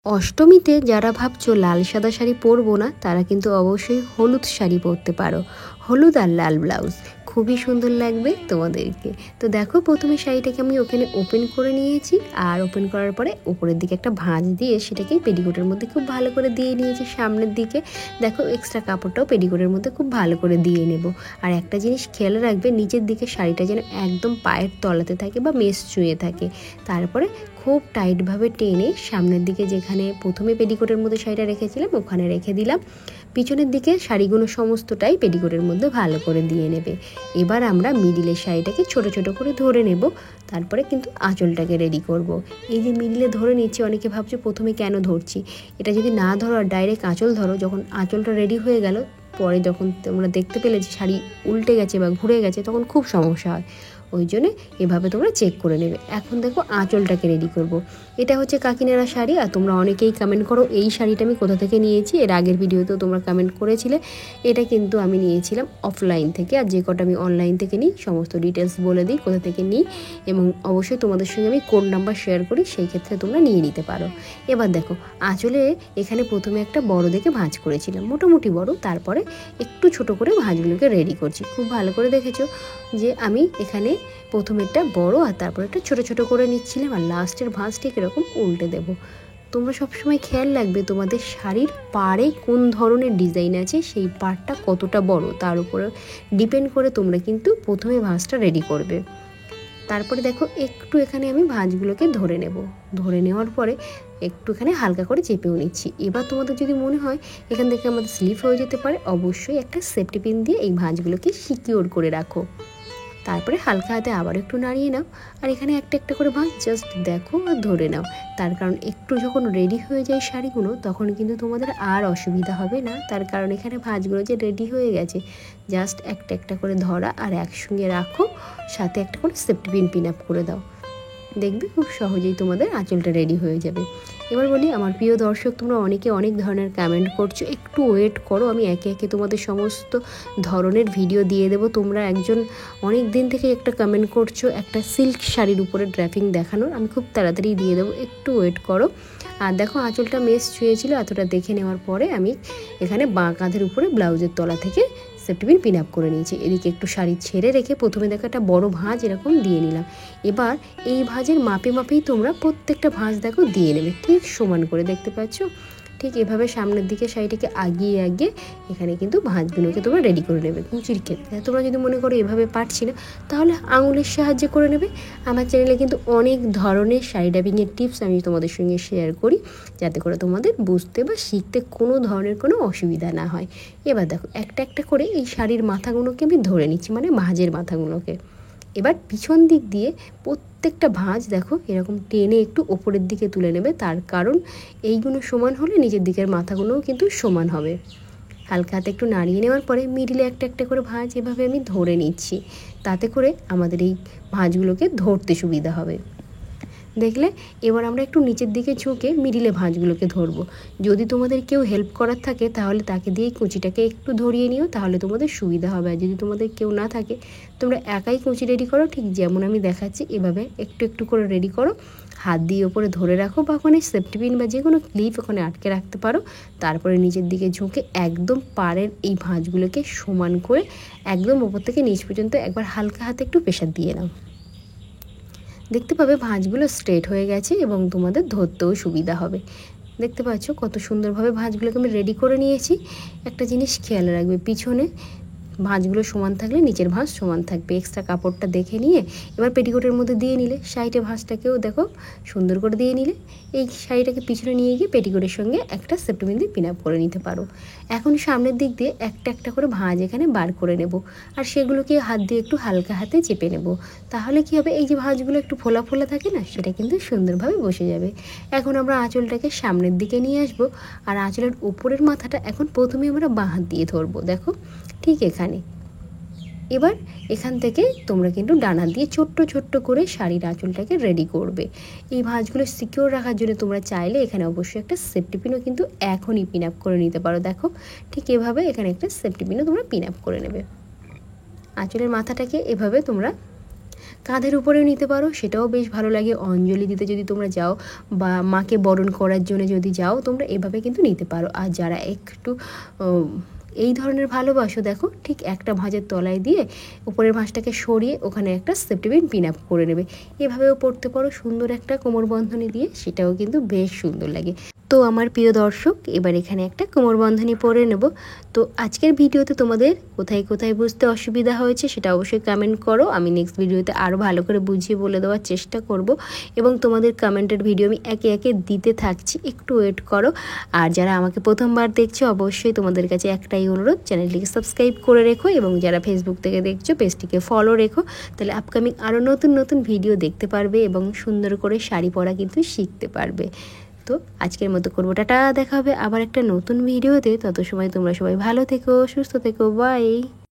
অষ্টমীতে যারা ভাবছো লাল সাদা শাড়ি পরবো না তারা কিন্তু অবশ্যই হলুদ শাড়ি পরতে পারো। হলুদ আর লাল ব্লাউজ খুবই সুন্দর লাগবে তোমাদেরকে। তো দেখো প্রথমে শাড়িটাকে আমি ওখানে ওপেন করে নিয়েছি, আর ওপেন করার পরে উপরের দিকে একটা ভাঁজ দিয়ে সেটাকে পেটিকোটের মধ্যে খুব ভালো করে দিয়ে নিয়েছি। সামনের দিকে দেখো এক্সট্রা কাপড়টাও পেটিকোটের মধ্যে খুব ভালো করে দিয়ে নেব। আর একটা জিনিস খেয়াল রাখবে, নিচের দিকে শাড়িটা যেন একদম পায়ের তলাতে থাকে বা মেস ছুঁয়ে থাকে। তারপরে খুব টাইটভাবে টেনে সামনের দিকে যেখানে প্রথমে পেটিকোটের মধ্যে শাড়িটা রেখেছিলাম ওখানে রেখে দিলাম। পিছনের দিকে শাড়িগুলো সমস্তটাই পেটিকোটের মধ্যে ভালো করে দিয়ে নেবে। এবার আমরা মিডিলের শাড়িটাকে ছোট ছোট করে ধরে নেব, তারপরে কিন্তু আঁচলটাকে রেডি করব। এই যে মিডিলে ধরে নিচ্ছি, অনেকে ভাবছে প্রথমে কেন ধরছি। এটা যদি না ধরো আর ডাইরেক্ট আঁচল ধরো, যখন আঁচলটা রেডি হয়ে গেল পরে যখন তোমরা দেখতে পেলে যে শাড়ি উল্টে গেছে বা ঘুরে গেছে তখন খুব সমস্যা হয়। ওই জন্যে এভাবে তোমরা চেক করে নেবে। এখন দেখো আঁচলটাকে রেডি করব। এটা হচ্ছে কাকিনাড়া শাড়ি, আর তোমরা অনেকেই কমেন্ট করো এই শাড়িটা আমি কোথা থেকে নিয়েছি। এর আগের ভিডিওতেও তোমরা কমেন্ট করেছিলে। এটা কিন্তু আমি নিয়েছিলাম অফলাইন থেকে, আর যে কটা আমি অনলাইন থেকে নিই সমস্ত ডিটেলস বলে দিই কোথা থেকে নিই, এবং অবশ্যই তোমাদের সঙ্গে আমি কোড নাম্বার শেয়ার করি, সেই ক্ষেত্রে তোমরা নিয়ে নিতে পারো। এবার দেখো আঁচলে এখানে প্রথমে একটা বড় দেখে ভাঁজ করেছিলাম, মোটামুটি বড়, তারপরে একটু ছোট করে ভাঁজগুলোকে রেডি করছি। খুব ভালো করে দেখেছো যে আমি এখানে প্রথমেরটা বড় আর তারপর একটা ছোট ছোট করে নিচ্ছিলাম, আর লাস্টের ভাঁজ ঠিক এরকম উল্টে দেব। তোমরা সবসময় খেয়াল রাখবে তোমাদের শাড়ির পাড়ে কোন ধরনের ডিজাইন আছে, সেই পাড়টা কতটা বড় তার উপরে ডিপেন্ড করে তোমরা কিন্তু প্রথমে ভাঁজটা রেডি করবে। তারপরে দেখো একটু এখানে আমি ভাঁজগুলোকে ধরে নেব। ধরে নেওয়ার পরে একটু এখানে হালকা করে চেপেও নিচ্ছি। এবার তোমাদের যদি মনে হয় এখান থেকে আমাদের স্লিপ হয়ে যেতে পারে, অবশ্যই একটা সেফটি পিন দিয়ে এই ভাঁজগুলোকে সিকিওর করে রাখো। তারপরে হালকা হাতে আবার একটু নাড়িয়ে নাও, আর এখানে একটা একটা করে ভাঁজ জাস্ট দেখো আর ধরে নাও। তার কারণ একটু যখন রেডি হয়ে যায় শাড়িগুলো তখন কিন্তু তোমাদের আর অসুবিধা হবে না। তার কারণ এখানে ভাঁজগুলো যে রেডি হয়ে গেছে, জাস্ট একটা একটা করে ধরা আর একসঙ্গে রাখো, সাথে একটা করে সেফটি পিন আপ করে দাও। দেখবে খুব সহজেই তোমাদের আঁচলটা রেডি হয়ে যাবে। এবার বলি আমার প্রিয় দর্শক, তোমরা অনেকে অনেক ধরনের কমেন্ট করছো, একটু ওয়েট করো, আমি একে একে তোমাদের সমস্ত ধরনের ভিডিও দিয়ে দেবো। তোমরা একজন অনেক দিন থেকে একটা কমেন্ট করছো একটা সিল্ক শাড়ির উপরে ড্র্যাপিং দেখানোর, আমি খুব তাড়াতাড়ি দিয়ে দেবো, একটু ওয়েট করো। আর দেখো আঁচলটা মেস ছুঁয়েছিল, এতটা দেখে নেওয়ার পরে আমি এখানে বাঁ কাঁধের উপরে ব্লাউজের তলা থেকে সেফটি পিন আপ করে নিয়েছি। এদিকে একটু শাড়ি ছেড়ে রেখে প্রথমে দেখো একটা বড় ভাঁজ এরকম দিয়ে নিলাম। এবার এই ভাঁজের মাপে মাপেই তোমরা প্রত্যেকটা ভাঁজ দেখো দিয়ে নেবে, ঠিক সমান করে, দেখতে পাচ্ছ। ঠিক এভাবে সামনের দিকে শাড়িটাকে আগিয়ে আগিয়ে এখানে কিন্তু ভাঁজগুলোকে তোমরা রেডি করে নেবে। কুচির ক্ষেত্রে তোমরা যদি মনে করো এভাবে পারছি না, তাহলে আঙুলের সাহায্যে করে নেবে। আমার চ্যানেলে কিন্তু অনেক ধরনের শাড়ি ডাবিংয়ের টিপস আমি তোমাদের সঙ্গে শেয়ার করি, যাতে করে তোমাদের বুঝতে বা শিখতে কোনো ধরনের কোনো অসুবিধা না হয়। এবার দেখো একটা একটা করে এই শাড়ির মাথাগুলোকে আমি ধরে নিচ্ছি, মানে ভাঁজের মাথাগুলোকে। এবার পিছন দিক দিয়ে প্রত্যেকটা ভাঁজ দেখো এরকম টেনে একটু ওপরের দিকে তুলে নেবে, তার কারণ এইগুলো সমান হলে নিচের দিকের মাথাগুলোও কিন্তু সমান হবে। হালকা হাতে একটু নাড়িয়ে নেওয়ার পরে মিডিলে একটা একটা করে ভাঁজ এভাবে আমি ধরে নিচ্ছি, তাতে করে আমাদের এই ভাঁজগুলোকে ধরতে সুবিধা হবে। দেখলে এবার আমরা একটু নিচের দিকে ঝুঁকে মিডিলে ভাঁজগুলোকে ধরবো। যদি তোমাদের কেউ হেল্প করার থাকে তাহলে তাকে দিয়েই কুচিটাকে একটু ধরিয়ে নিও, তাহলে তোমাদের সুবিধা হবে। আর যদি তোমাদের কেউ না থাকে তোমরা একাই কুচি রেডি করো, ঠিক যেমন আমি দেখাচ্ছি এভাবে একটু একটু করে রেডি করো। হাত দিয়ে ওপরে ধরে রাখো, বা ওখানে সেফটি পিন বা যে কোনো ক্লিপ ওখানে আটকে রাখতে পারো। তারপরে নিচের দিকে ঝুঁকে একদম পাড়ের এই ভাঁজগুলোকে সমান করে একদম ওপর থেকে নিচ পর্যন্ত একবার হালকা হাতে একটু প্রেশার দিয়ে নাও। দেখতে পাবে ভাঁজগুলো স্ট্রেট হয়ে গেছে এবং তোমাদের ধরতেও সুবিধা হবে। দেখতে পাচ্ছ কত সুন্দরভাবে ভাঁজগুলোকে আমি রেডি করে নিয়েছি। একটা জিনিস খেয়াল রাখবে, পিছনে ভাঁজগুলো সমান থাকলে নিচের ভাঁজ সমান থাকবে। এক্সট্রা কাপড়টা দেখে নিয়ে এবার পেটিকোটের মধ্যে দিয়ে নিলে, সাইডে ভাঁজটাকেও দেখো সুন্দর করে দিয়ে নিলে, এই শাড়িটাকে পিছনে নিয়ে গিয়ে পেটিকোটের সঙ্গে একটা সেফটি পিন দিয়ে পিন আপ করে নিতে পারো। এখন সামনের দিক দিয়ে একটা একটা করে ভাঁজ এখানে বার করে নেব, আর সেগুলোকে হাত দিয়ে একটু হালকা হাতে চেপে নেব। তাহলে কি হবে, এই যে ভাঁজগুলো একটু ফোলা ফোলা থাকে না, সেটা কিন্তু সুন্দরভাবে বসে যাবে। এখন আমরা আঁচলটাকে সামনের দিকে নিয়ে আসবো, আর আঁচলের উপরের মাথাটা এখন প্রথমে আমরা বাঁ হাত দিয়ে ধরবো, দেখো ঠিক এখানে। এবার এখান থেকে তোমরা কিন্তু ডান হাত দিয়ে ছোট্ট ছোট্ট করে শাড়ির আঁচলটাকে রেডি করবে। এই ভাঁজগুলো সিকিউর রাখার জন্য তোমরা চাইলে এখানে অবশ্যই একটা সেফটি পিনও কিন্তু এখনই পিন আপ করে নিতে পারো। দেখো ঠিক এভাবে এখানে একটা সেফটি পিনও তোমরা পিন আপ করে নেবে। আঁচলের মাথাটাকে এভাবে তোমরা কাঁধের উপরেও নিতে পারো, সেটাও বেশ ভালো লাগে। অঞ্জলি দিতে যদি তোমরা যাও বা মাকে বরণ করার জন্য যদি যাও তোমরা এভাবে কিন্তু নিতে পারো। আর যারা একটু এই ধরনের ভালোবাসো, দেখো ঠিক একটা ভাঁজের তলায় দিয়ে উপরের ভাঁজটাকে সরিয়ে ওখানে একটা সেফটি পিন আপ করে নেবে, এভাবেও পরতে পারো সুন্দর একটা কোমর বন্ধনী দিয়ে, সেটাও কিন্তু বেশ সুন্দর লাগে। তো আমার প্রিয় দর্শক, এবার এখানে একটা কোমর বন্ধনী পরে নেব। তো আজকের ভিডিওতে তোমাদের কোথায় কোথায় বুঝতে অসুবিধা হয়েছে সেটা অবশ্যই কমেন্ট করো, আমি নেক্সট ভিডিওতে আরও ভালো করে বুঝিয়ে বলে দেওয়ার চেষ্টা করব এবং তোমাদের কমেন্টের ভিডিও আমি একে একে দিতে থাকছি, একটু ওয়েট করো। আর যারা আমাকে প্রথমবার দেখছো অবশ্যই তোমাদের কাছে একটাই অনুরোধ, চ্যানেলটিকে সাবস্ক্রাইব করে রেখো এবং যারা ফেসবুক থেকে দেখছো পেজটিকে ফলো রেখো, তাহলে আপকামিং আরও নতুন নতুন ভিডিও দেখতে পারবে এবং সুন্দর করে শাড়ি পরা কিন্তু শিখতে পারবে। তো আজকের মতো করবো টাটা, দেখা হবে আবার একটা নতুন ভিডিওতে। তত সময় তোমরা সবাই ভালো থেকো, সুস্থ থেকো, বাই।